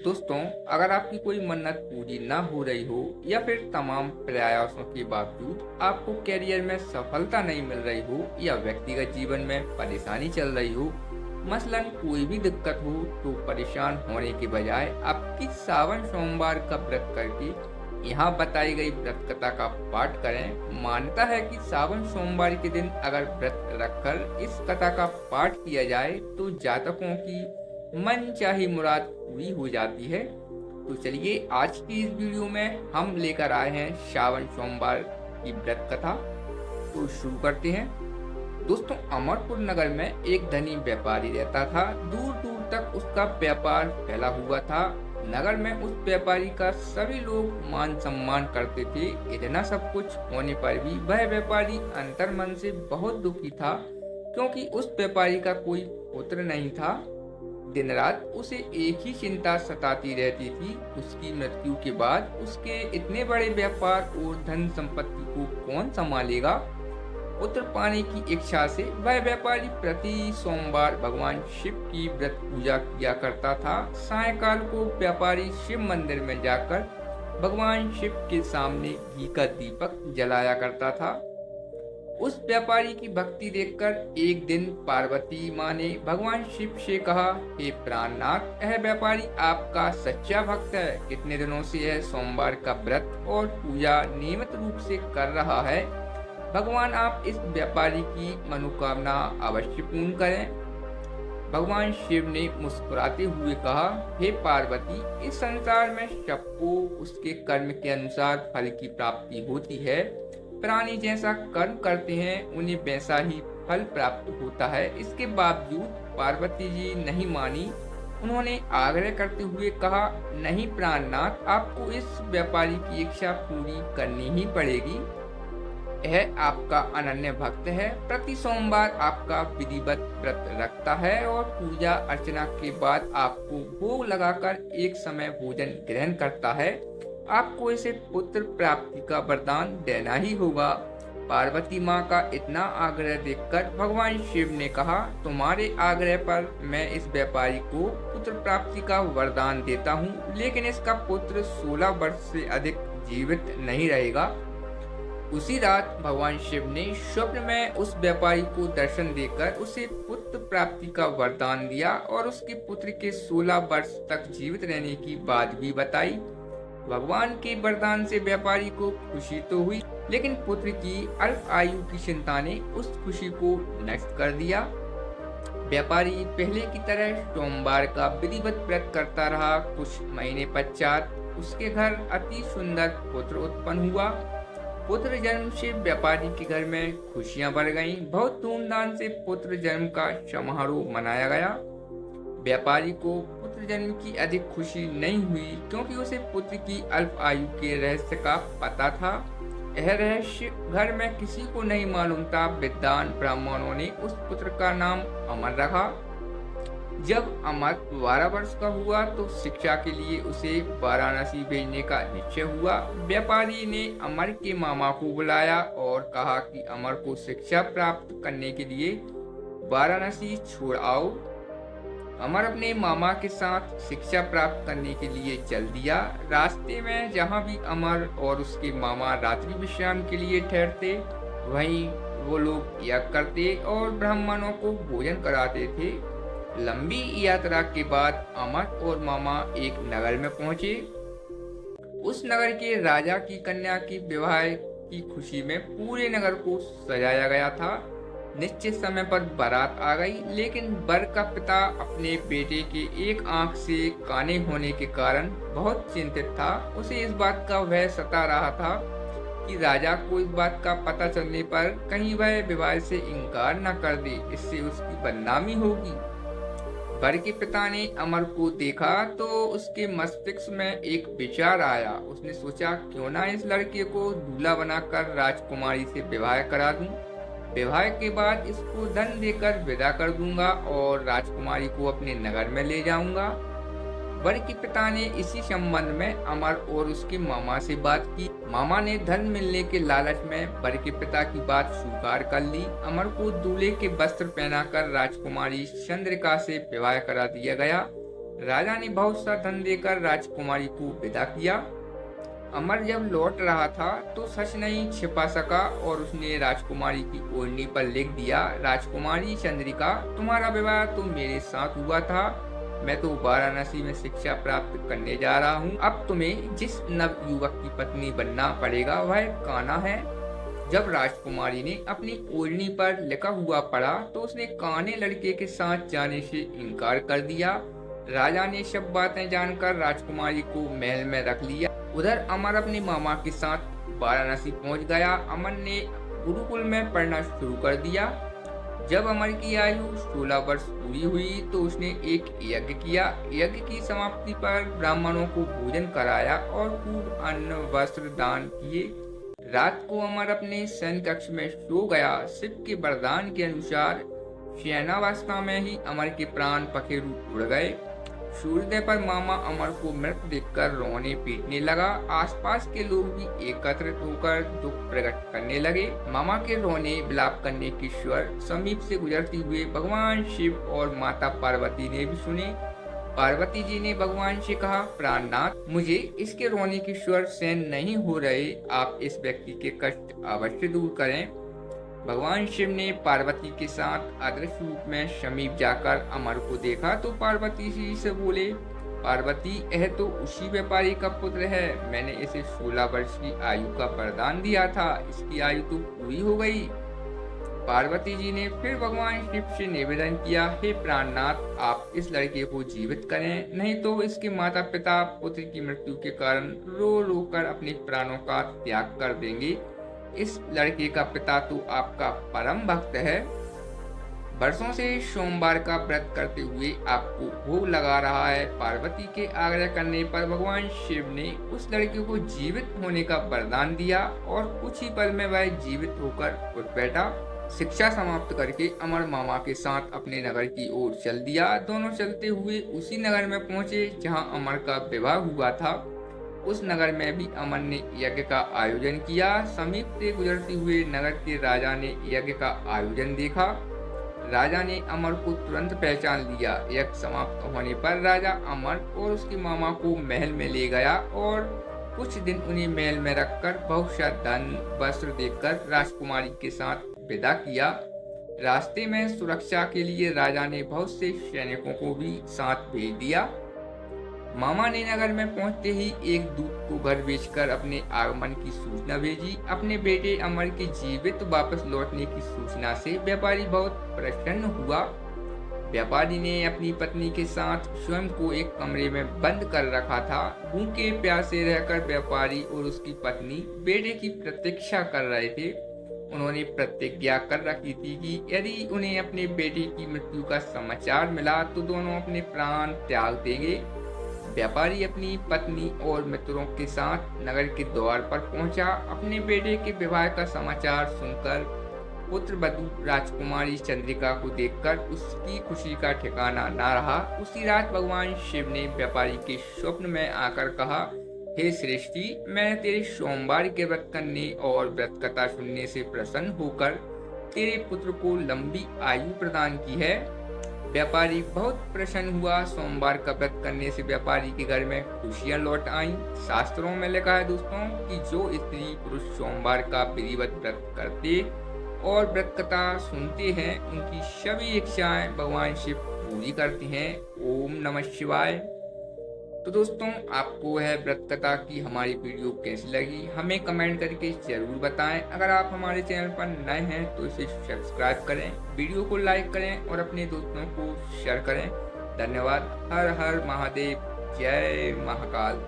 दोस्तों, अगर आपकी कोई मन्नत पूरी ना हो रही हो या फिर तमाम प्रयासों के बावजूद आपको करियर में सफलता नहीं मिल रही हो या व्यक्तिगत जीवन में परेशानी चल रही हो, मसलन कोई भी दिक्कत हो, तो परेशान होने के बजाय आपकी सावन सोमवार का व्रत करके यहाँ बताई गई व्रत कथा का पाठ करें। मान्यता है कि सावन सोमवार के दिन अगर व्रत रखकर इस कथा का पाठ किया जाए तो जातकों की मन चाही मुराद पूरी हो जाती है। तो चलिए आज की इस वीडियो में हम लेकर आए हैं सावन सोमवार की व्रत कथा। तो शुरू करते हैं। दोस्तों, अमरपुर नगर में एक धनी व्यापारी रहता था। दूर दूर तक उसका व्यापार फैला हुआ था। नगर में उस व्यापारी का सभी लोग मान सम्मान करते थे। इतना सब कुछ होने पर भी वह व्यापारी अंतर्मन से बहुत दुखी था, क्योंकि उस व्यापारी का कोई पुत्र नहीं था। दिन रात उसे एक ही चिंता सताती रहती थी, उसकी मृत्यु के बाद उसके इतने बड़े व्यापार और धन संपत्ति को कौन संभालेगा। पुत्र पाने की इच्छा से वह व्यापारी प्रति सोमवार भगवान शिव की व्रत पूजा किया करता था। सायंकाल को व्यापारी शिव मंदिर में जाकर भगवान शिव के सामने घी का दीपक जलाया करता था। उस व्यापारी की भक्ति देखकर एक दिन पार्वती माँ ने भगवान शिव से कहा, हे प्राणनाथ, यह व्यापारी आपका सच्चा भक्त है। कितने दिनों से यह सोमवार का व्रत और पूजा नियमित रूप से कर रहा है। भगवान आप इस व्यापारी की मनोकामना अवश्य पूर्ण करें। भगवान शिव ने मुस्कुराते हुए कहा, हे पार्वती, इस संसार में सबको उसके कर्म के अनुसार फल की प्राप्ति होती है। प्राणी जैसा कर्म करते हैं उन्हें वैसा ही फल प्राप्त होता है। इसके बावजूद पार्वती जी नहीं मानी। उन्होंने आग्रह करते हुए कहा, नहीं प्राणनाथ, आपको इस व्यापारी की इच्छा पूरी करनी ही पड़ेगी। यह आपका अनन्य भक्त है, प्रति सोमवार आपका विधिवत व्रत रखता है और पूजा अर्चना के बाद आपको भोग लगाकर एक समय भोजन ग्रहण करता है। आपको इसे पुत्र प्राप्ति का वरदान देना ही होगा। पार्वती माँ का इतना आग्रह देखकर भगवान शिव ने कहा, तुम्हारे आग्रह पर मैं इस व्यापारी को पुत्र प्राप्ति का वरदान देता हूँ, लेकिन इसका पुत्र 16 वर्ष से अधिक जीवित नहीं रहेगा। उसी रात भगवान शिव ने स्वप्न में उस व्यापारी को दर्शन देकर उसे पुत्र प्राप्ति का वरदान दिया और उसके पुत्र के 16 वर्ष तक जीवित रहने की बात भी बताई। भगवान के वरदान से व्यापारी को खुशी तो हुई, लेकिन पुत्र की अल्प आयु की चिंता ने उस खुशी को नष्ट कर दिया। व्यापारी पहले की तरह सोमवार का विधिवत व्रत करता रहा। कुछ महीने पश्चात उसके घर अति सुंदर पुत्र उत्पन्न हुआ। पुत्र जन्म से व्यापारी के घर में खुशियां बढ़ गईं। बहुत धूमधाम से पुत्र जन्म का समारोह मनाया गया। व्यापारी को पुत्र जन्म की अधिक खुशी नहीं हुई, क्योंकि उसे पुत्र की अल्प आयु के रहस्य का पता था। यह रहस्य घर में किसी को नहीं मालूम था। विद्वान ब्राह्मणों ने उस पुत्र का नाम अमर रखा। जब अमर 12 वर्ष का हुआ तो शिक्षा के लिए उसे वाराणसी भेजने का निश्चय हुआ। व्यापारी ने अमर के मामा को बुलाया और कहा कि अमर को शिक्षा प्राप्त करने के लिए वाराणसी छोड़ आओ। अमर अपने मामा के साथ शिक्षा प्राप्त करने के लिए चल दिया। रास्ते में जहाँ भी अमर और उसके मामा रात्रि विश्राम के लिए ठहरते, वहीं वो लोग यज्ञ करते और ब्राह्मणों को भोजन कराते थे। लंबी यात्रा के बाद अमर और मामा एक नगर में पहुंचे। उस नगर के राजा की कन्या की विवाह की खुशी में पूरे नगर को सजाया गया था। निश्चित समय पर बारात आ गई, लेकिन वर का पिता अपने बेटे के एक आंख से काने होने के कारण बहुत चिंतित था। उसे इस बात का भय सता रहा था कि राजा को इस बात का पता चलने पर कहीं वह विवाह से इनकार न कर दे, इससे उसकी बदनामी होगी। वर के पिता ने अमर को देखा तो उसके मस्तिष्क में एक विचार आया। उसने सोचा, क्यों ना इस लड़के को दूल्हा बनाकर राजकुमारी से विवाह करा दूं। विवाह के बाद इसको धन देकर विदा कर दूंगा और राजकुमारी को अपने नगर में ले जाऊंगा। वर के पिता ने इसी संबंध में अमर और उसके मामा से बात की। मामा ने धन मिलने के लालच में वर के पिता की बात स्वीकार कर ली। अमर को दूल्हे के वस्त्र पहनाकर राजकुमारी चंद्रिका से विवाह करा दिया गया। राजा ने बहुत सा धन देकर राजकुमारी को विदा किया। अमर जब लौट रहा था तो सच नहीं छिपा सका और उसने राजकुमारी की ओढ़नी पर लिख दिया, राजकुमारी चंद्रिका, तुम्हारा विवाह तो मेरे साथ हुआ था। मैं तो वाराणसी में शिक्षा प्राप्त करने जा रहा हूँ। अब तुम्हें जिस नव युवक की पत्नी बनना पड़ेगा वह कान्हा है। जब राजकुमारी ने अपनी ओढ़नी पर लिखा हुआ पढ़ा तो उसने काने लड़के के साथ जाने से इनकार कर दिया। राजा ने सब बातें जानकर राजकुमारी को महल में रख लिया। उधर अमर अपने मामा के साथ वाराणसी पहुंच गया। अमर ने गुरुकुल में पढ़ना शुरू कर दिया। जब अमर की आयु 16 वर्ष पूरी हुई तो उसने एक यज्ञ किया। यज्ञ की समाप्ति पर ब्राह्मणों को भोजन कराया और खूब अन्न वस्त्र दान किए। रात को अमर अपने शयन कक्ष में सो गया। शिव के वरदान के अनुसार शयनावस्था में ही अमर के प्राण पखेरु उड़ गए। सूर्योदय पर मामा अमर को मृत देखकर रोने पीटने लगा। आसपास के लोग भी एकत्रित होकर दुख प्रकट करने लगे। मामा के रोने विलाप करने के स्वर समीप से गुजरते हुए भगवान शिव और माता पार्वती ने भी सुने। पार्वती जी ने भगवान से कहा, प्राणनाथ, मुझे इसके रोने के स्वर सहन नहीं हो रहे, आप इस व्यक्ति के कष्ट अवश्य दूर करें। भगवान शिव ने पार्वती के साथ अदृश्य रूप में समीप जाकर अमर को देखा तो पार्वती जी से बोले, पार्वती, यह तो उसी व्यापारी का पुत्र है। मैंने इसे 16 वर्ष की आयु का वरदान दिया था, इसकी आयु तो पूरी हो गई। पार्वती जी ने फिर भगवान शिव से निवेदन किया, हे प्राणनाथ, आप इस लड़के को जीवित करें, नहीं तो इसके माता पिता पुत्र की मृत्यु के कारण रो रो कर अपने प्राणों का त्याग कर देंगे। इस लड़के का पिता तो आपका परम भक्त है, वर्षों से सोमवार का व्रत करते हुए आपको भोग लगा रहा है। पार्वती के आग्रह करने पर भगवान शिव ने उस लड़के को जीवित होने का वरदान दिया और कुछ ही पल में वह जीवित होकर उठ बैठा। शिक्षा समाप्त करके अमर मामा के साथ अपने नगर की ओर चल दिया। दोनों चलते हुए उसी नगर में पहुंचे जहां अमर का विवाह हुआ था। उस नगर में भी अमर ने यज्ञ का आयोजन किया। समीप से गुजरते हुए नगर के राजा ने यज्ञ का आयोजन देखा। राजा ने अमर को तुरंत पहचान लिया। यज्ञ समाप्त होने पर राजा अमर और उसके मामा को महल में ले गया और कुछ दिन उन्हें महल में रखकर बहुत सा धन वस्त्र देकर राजकुमारी के साथ विदा किया। रास्ते में सुरक्षा के लिए राजा ने बहुत से सैनिकों को भी साथ भेज दिया। मामा ने नगर में पहुंचते ही एक दूत को घर बेचकर अपने आगमन की सूचना भेजी। अपने बेटे अमर के जीवित वापस लौटने की सूचना से व्यापारी बहुत प्रसन्न हुआ। व्यापारी ने अपनी पत्नी के साथ स्वयं को एक कमरे में बंद कर रखा था। भूखे प्यासे रहकर व्यापारी और उसकी पत्नी बेटे की प्रतीक्षा कर रहे थे। उन्होंने प्रतिज्ञा कर रखी थी कि यदि उन्हें अपने बेटे की मृत्यु का समाचार मिला तो दोनों अपने प्राण त्याग देंगे। व्यापारी अपनी पत्नी और मित्रों के साथ नगर के द्वार पर पहुंचा। अपने बेटे के विवाह का समाचार सुनकर पुत्र वधू राजकुमारी चंद्रिका को देखकर उसकी खुशी का ठिकाना ना रहा। उसी रात भगवान शिव ने व्यापारी के स्वप्न में आकर कहा, हे श्रेष्ठी, मैंने तेरे सोमवार के व्रत करने और व्रत कथा सुनने से प्रसन्न होकर तेरे पुत्र को लंबी आयु प्रदान की है। व्यापारी बहुत प्रसन्न हुआ। सोमवार का व्रत करने से व्यापारी के घर में खुशियां लौट आईं। शास्त्रों में लिखा है दोस्तों कि जो स्त्री पुरुष सोमवार का विधिवत व्रत करते और व्रत कथा सुनते हैं उनकी सभी इच्छाएं भगवान शिव पूरी करते हैं। ओम नमः शिवाय। तो दोस्तों, आपको यह व्रत कथा की हमारी वीडियो कैसी लगी हमें कमेंट करके जरूर बताएं। अगर आप हमारे चैनल पर नए हैं तो इसे सब्सक्राइब करें, वीडियो को लाइक करें और अपने दोस्तों को शेयर करें। धन्यवाद। हर हर महादेव। जय महाकाल।